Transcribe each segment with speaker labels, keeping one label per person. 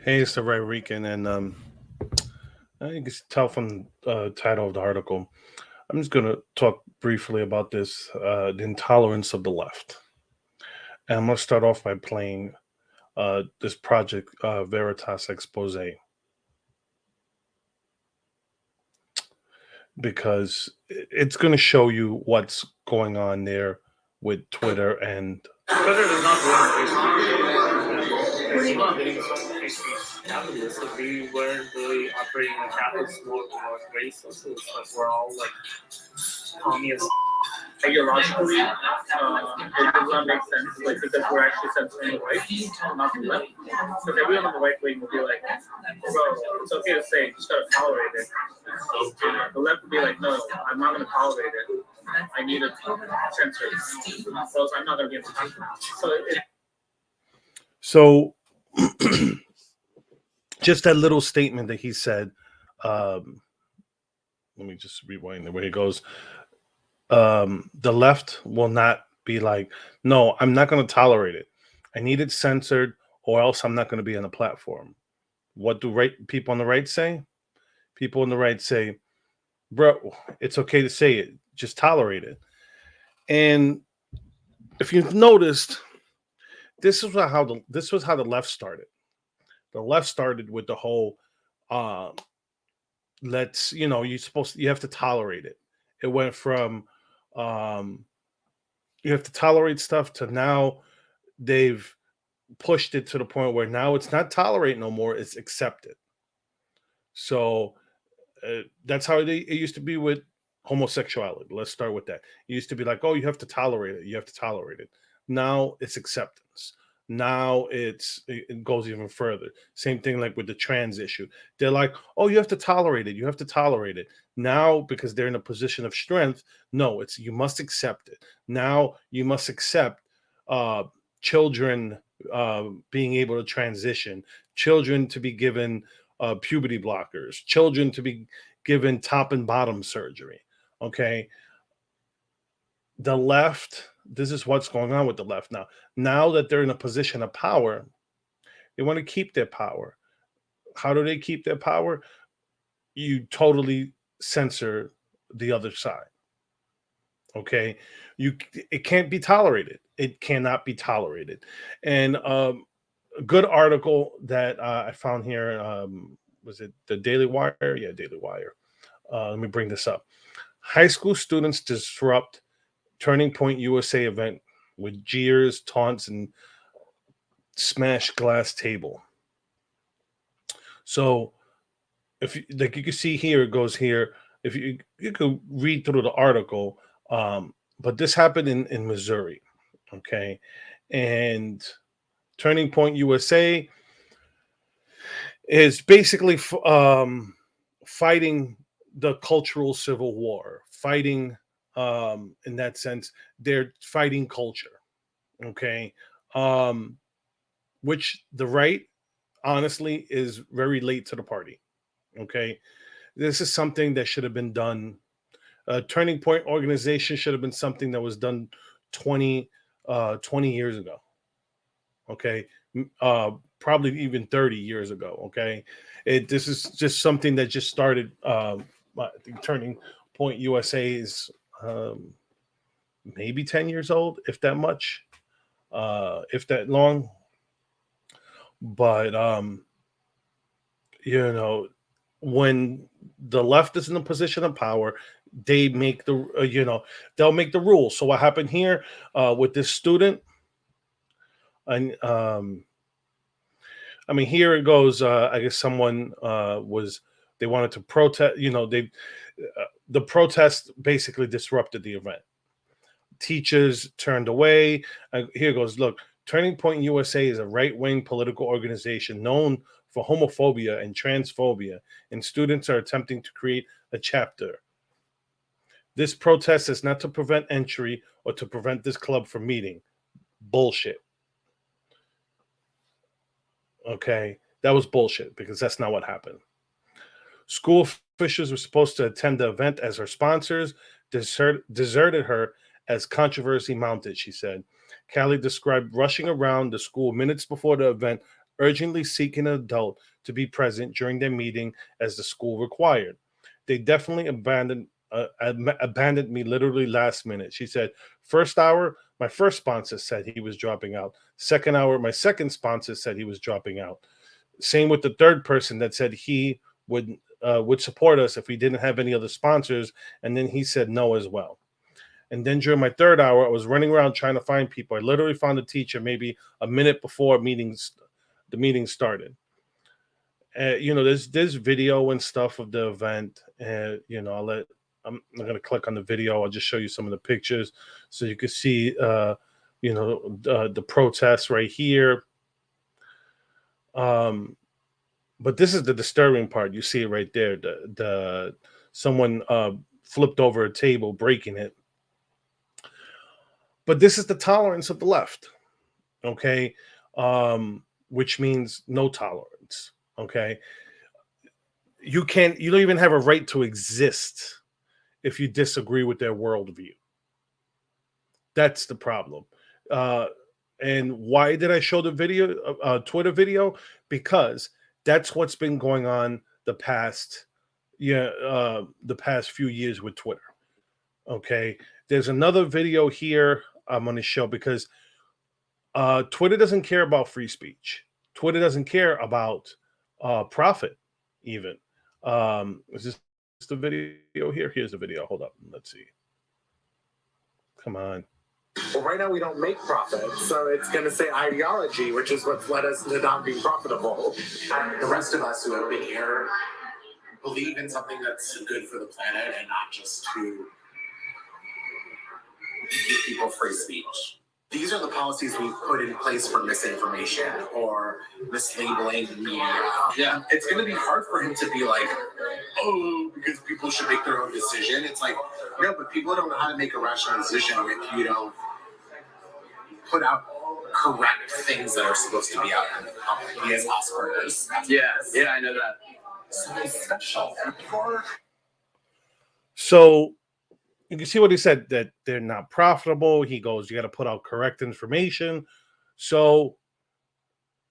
Speaker 1: Hey, it's the Ray Rican, and you can tell from the title of the article. I'm just going to talk briefly about this the intolerance of the left. And I'm going to start off by playing this project Veritas expose because it's going to show you what's going on there with Twitter and
Speaker 2: Twitter does not ruin Facebook. It's not getting so Facebook capitalist. Like we weren't really operating in a capitalist mode or very socialist. Like we're all like communist. Ideologically, it does not make sense. Like because we're actually censoring the right, not the left. Because everyone on the right wing will be like, "Bro, it's okay to say, you just gotta tolerate it." The left would be like, "No, I'm not gonna tolerate it. I need it censored, or else I'm not gonna be able to talk." So it,
Speaker 1: so just that little statement that he said. Um, Let me just rewind the way it goes. The left will not be like, no, I'm not going to tolerate it. I need it censored, or else I'm not going to be on the platform. What do people on the right say? People on the right say, bro, it's okay to say it, just tolerate it. And if you've noticed, this was how the left started. The left started with the whole uh let's you have to tolerate it. It went from um you have to tolerate stuff to now they've pushed it to the point where now it's not tolerate no more, it's accepted. So that's how it used to be with homosexuality. Let's start with that. It used to be like, oh, you have to tolerate it, you have to tolerate it. Now it's acceptance. Now it goes even further. Same thing like with the trans issue. They're like, oh, you have to tolerate it, you have to tolerate it. Now because they're in a position of strength, no, it's you must accept it. Now you must accept uh children being able to transition, children to be given puberty blockers, children to be given top and bottom surgery. Okay. The left, this is what's going on with the left now. Now that they're in a position of power, they want to keep their power. How do they keep their power? You totally censor the other side. Okay. It can't be tolerated. It cannot be tolerated. And a good article that I found here. Was it the Daily Wire? Yeah, Daily Wire. Let me bring this up. High school students disrupt Turning Point USA event with jeers, taunts, and smash glass table. So, if you, like you can see here, it goes here. If you could read through the article, but this happened in Missouri, okay, and Turning Point USA is basically fighting the cultural civil war, fighting in that sense, they're fighting culture, okay, um, which the right honestly is very late to the party. Okay, this is something that should have been done. Turning Point organization should have been something that was done 20, 20 years ago. Okay, probably even 30 years ago. Okay, this is just something that just started. I think Turning Point USA is maybe 10 years old, if that much, if that long. But you know, when the left is in a position of power, they make the they'll make the rules. So what happened here with this student? And I mean, here it goes. I guess someone was they wanted to protest. The protest basically disrupted the event. Teachers turned away. Here goes. Look, Turning Point USA is a right wing political organization known for homophobia and transphobia, and students are attempting to create a chapter. This protest is not to prevent entry or to prevent this club from meeting. Bullshit. Okay. That was bullshit because that's not what happened. School officials were supposed to attend the event as her sponsors, deserted her as controversy mounted, she said. Callie described rushing around the school minutes before the event urgently seeking an adult to be present during their meeting as the school required. They definitely abandoned me literally last minute. She said, first hour, my first sponsor said he was dropping out. Second hour, my second sponsor said he was dropping out. Same with the third person that said he would support us if we didn't have any other sponsors, and then he said no as well. And then during my third hour, I was running around trying to find people. I literally found a teacher maybe a minute before the meeting started. There's video and stuff of the event, and I'm not gonna click on the video. I'll just show you some of the pictures so you can see the protests right here. But this is the disturbing part. You see it right there. The someone flipped over a table, breaking it. But this is the tolerance of the left, okay? Which means no tolerance, okay? You don't even have a right to exist if you disagree with their worldview. That's the problem. And why did I show the video, Twitter video? Because that's what's been going on the past few years with Twitter. Okay, there's another video here I'm going to show because Twitter doesn't care about free speech. Twitter doesn't care about profit, even. Is this the video here? Here's the video. Hold up. Let's see. Come on.
Speaker 3: Well, right now we don't make profit, so it's going to say ideology, which is what's led us to not being profitable.
Speaker 4: The rest of us who have been here believe in something that's good for the planet and not just to give people free speech. These are the policies we've put in place for misinformation or mislabeling media. Yeah, it's going to be hard for him to be like, oh, because people should make their own decision. It's like, no, but people don't know how to make a rational decision if you don't put out correct things that are supposed to be out in the public. He has Asperger's.
Speaker 2: Yes, yeah, I know that.
Speaker 4: So he's special.
Speaker 1: So you can see what he said, that they're not profitable. He goes, you got to put out correct information. So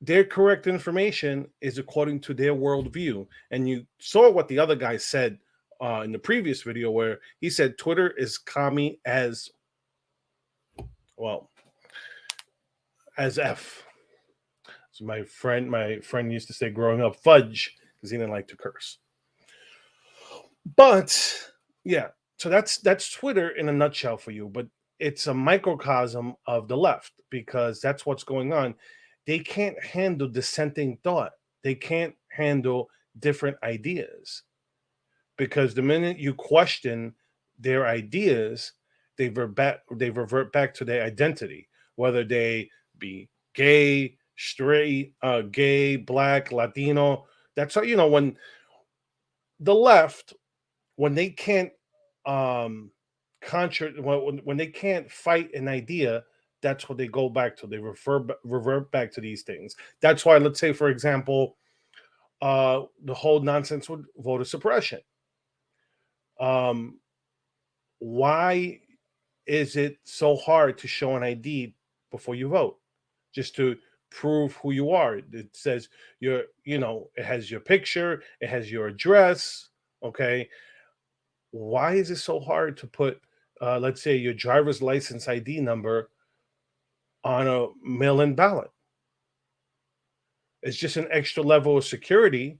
Speaker 1: their correct information is according to their worldview. And you saw what the other guy said in the previous video, where he said Twitter is commie as well as F. So my friend used to say growing up, fudge, because he didn't like to curse. But yeah, so that's Twitter in a nutshell for you. But it's a microcosm of the left, because that's what's going on. They can't handle dissenting thought. They can't handle different ideas, because the minute you question their ideas, they revert back to their identity, whether they be gay, straight, gay, black, Latino. That's how, when the left, when they can't when they can't fight an idea, that's what they go back to. They revert back to these things. That's why, let's say, for example, the whole nonsense with voter suppression. Why is it so hard to show an ID before you vote, just to prove who you are? It says it has your picture, it has your address. Okay, why is it so hard to put, let's say, your driver's license ID number on a mail-in ballot? It's just an extra level of security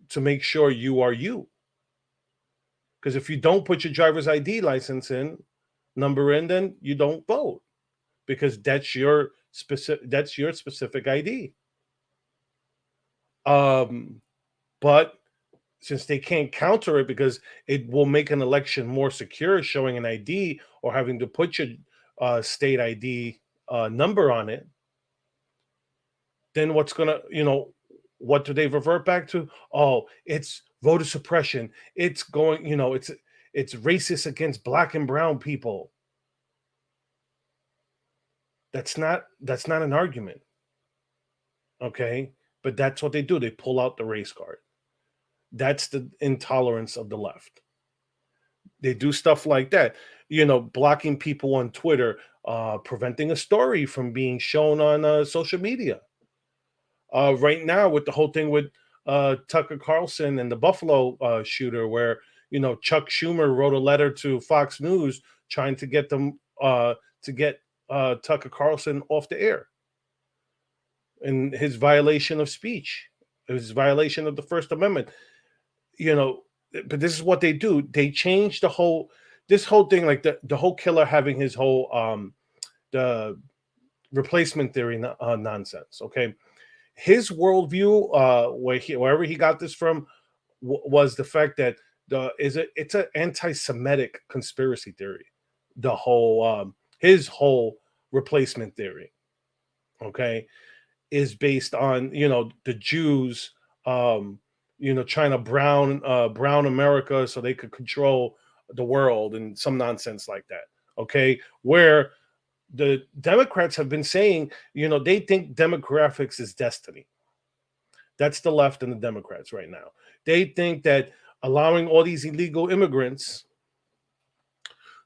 Speaker 1: to make sure you are you. Because if you don't put your driver's ID license number in, then you don't vote, because that's your specific ID. But since they can't counter it because it will make an election more secure, showing an ID or having to put your state ID number on it, then what do they revert back to? Oh, it's voter suppression. It's going, it's racist against black and brown people. That's not an argument. Okay? But that's what they do. They pull out the race card. That's the intolerance of the left. They do stuff like that, blocking people on Twitter, preventing a story from being shown on social media. right now with the whole thing with Tucker Carlson and the Buffalo shooter, where Chuck Schumer wrote a letter to Fox News trying to get them to get Tucker Carlson off the air, and his violation of speech, his violation of the First Amendment. you know but this is what they do. They change this whole thing, like the whole killer having his whole the replacement theory nonsense. Okay, his worldview, wherever he got this from, was the fact that it's an anti-Semitic conspiracy theory. The whole his whole replacement theory, okay, is based on the Jews, trying to brown America so they could control the world and some nonsense like that. Okay, where the Democrats have been saying, they think demographics is destiny. That's the left and the Democrats right now. They think that allowing all these illegal immigrants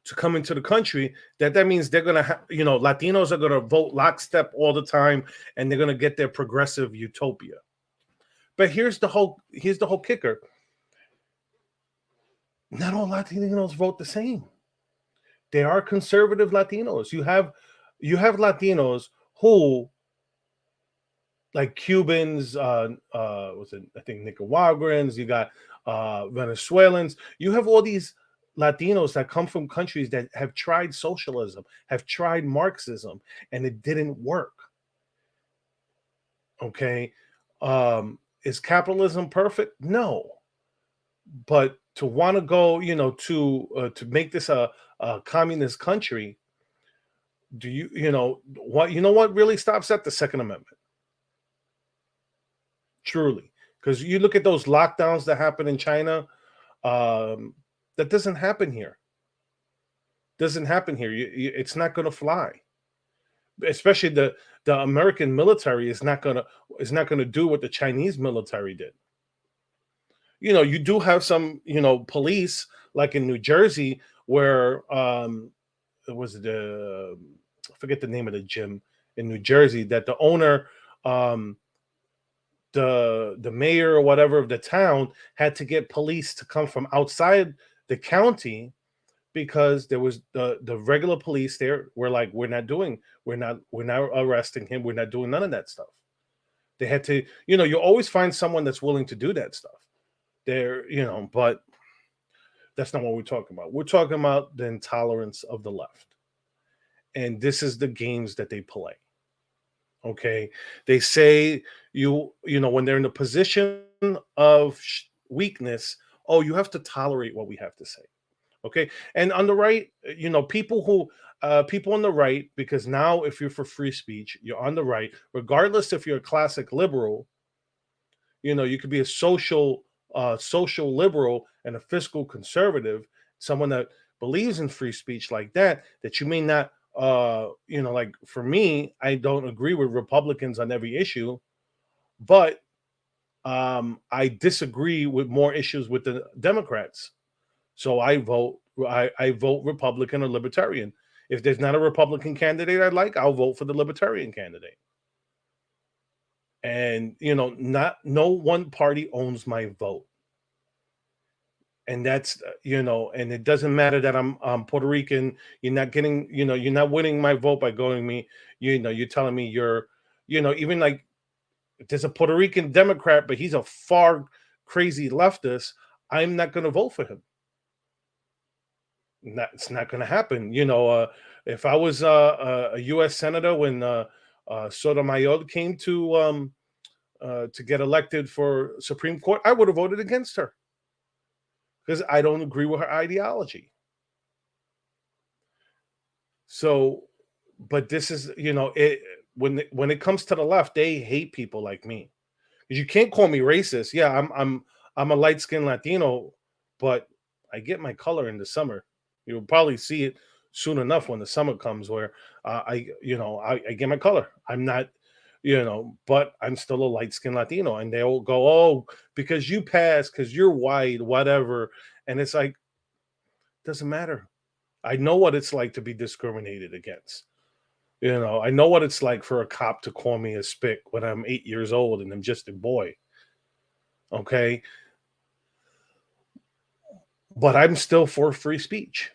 Speaker 1: to come into the country, that means they're gonna Latinos are gonna vote lockstep all the time, and they're gonna get their progressive utopia. But here's the whole kicker: not all Latinos vote the same. There are conservative Latinos. You have Latinos who, like Cubans, was it, I think, Nicaraguans, you got Venezuelans. You have all these Latinos that come from countries that have tried socialism, have tried Marxism, and it didn't work. Okay. Is capitalism perfect? No. But to want to go, to make this a communist country, do what really stops that? The Second Amendment. Truly. Because you look at those lockdowns that happen in China, that doesn't happen here. It's not going to fly. Especially the American military is not going to do what the Chinese military did. You do have some, police, like in New Jersey, where it was I forget the name of the gym in New Jersey, that the owner, the mayor or whatever of the town, had to get police to come from outside the county, because there was the regular police there were like, we're not arresting him, we're not doing none of that stuff. They had to, you always find someone that's willing to do that stuff there, but that's not what we're talking about. We're talking about the intolerance of the left, and this is the games that they play. Okay, they say when they're in a position of weakness, oh, you have to tolerate what we have to say. Okay, and on the right, people on the right, because now if you're for free speech, you're on the right, regardless if you're a classic liberal. You could be a social liberal and a fiscal conservative, someone that believes in free speech like that you may not, like for me, I don't agree with Republicans on every issue, but I disagree with more issues with the Democrats. So I vote Republican or Libertarian. If there's not a Republican candidate I like, I'll vote for the Libertarian candidate. And no one party owns my vote. And that's and it doesn't matter that I'm Puerto Rican. You're not getting, you're not winning my vote by going me, you're telling me you're, even like, there's a Puerto Rican Democrat, but he's a far crazy leftist. I'm not going to vote for him. It's not going to happen. If I was a U.S. senator when Sotomayor came to get elected for Supreme Court, I would have voted against her, because I don't agree with her ideology. So, but this is, when it comes to the left, they hate people like me. Because you can't call me racist. Yeah, I'm a light-skinned Latino, but I get my color in the summer. You'll probably see it soon enough when the summer comes, where I get my color. I'm not, but I'm still a light-skinned Latino, and they'll go, oh, because you pass, because you're white, whatever. And it's like, doesn't matter. I know what it's like to be discriminated against. I know what it's like for a cop to call me a spick when I'm 8 years old and I'm just a boy. Okay. But I'm still for free speech.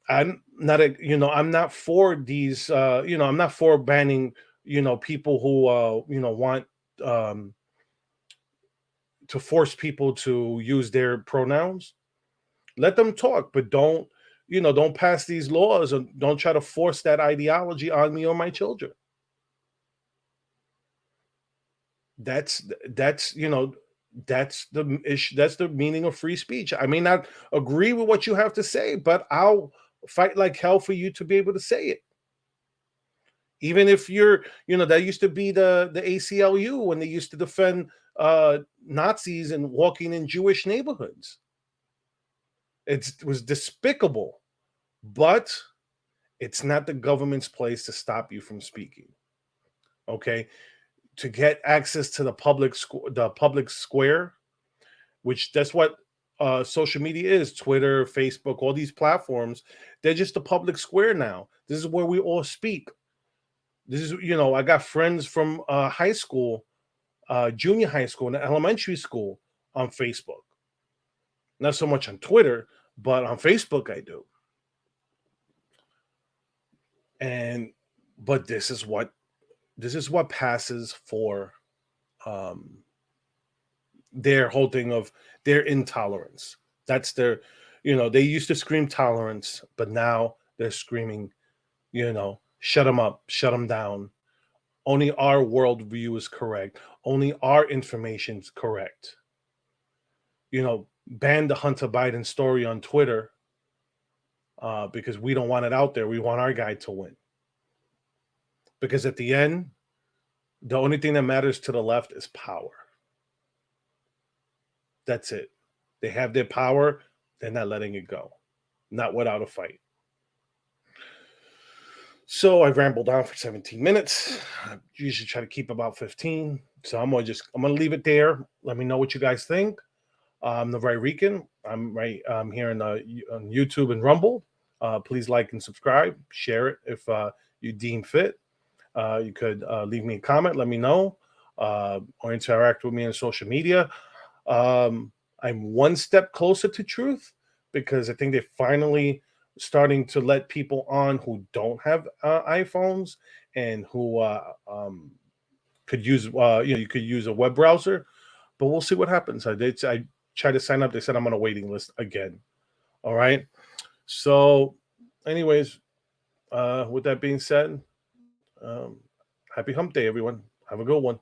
Speaker 1: I'm not for these, I'm not for banning, people who, want um, to force people to use their pronouns. Let them talk, but don't pass these laws and don't try to force that ideology on me or my children. That's the issue. That's the meaning of free speech. I may not agree with what you have to say, but I'll fight like hell for you to be able to say it. Even if that used to be the ACLU when they used to defend Nazis and walking in Jewish neighborhoods. It was despicable, but it's not the government's place to stop you from speaking. Okay, to get access to the public square, which that's what social media is. Twitter, Facebook, all these platforms, they're just the public square now. This is where we all speak. This is, I got friends from high school, junior high school, and elementary school on Facebook. Not so much on Twitter, but on Facebook I do. And but this is what passes for um their whole thing of their intolerance. That's they used to scream tolerance, but now they're screaming, shut them up, shut them down. Only our worldview is correct. Only our information is correct. Ban the Hunter Biden story on Twitter because we don't want it out there. We want our guy to win. Because at the end, the only thing that matters to the left is power. That's it. They have their power. They're not letting it go. Not without a fight. So I rambled on for 17 minutes. I usually try to keep about 15. So I'm gonna leave it there. Let me know what you guys think. I'm the Right Rican. I'm here on YouTube and Rumble. Please like and subscribe. Share it if you deem fit. You could leave me a comment. Let me know or interact with me on social media. I'm one step closer to truth because I think they're finally starting to let people on who don't have iPhones and who could use, you could use a web browser. But we'll see what happens. I tried to sign up. They said I'm on a waiting list again. All right. So, anyways, with that being said, happy hump day, everyone. Have a good one.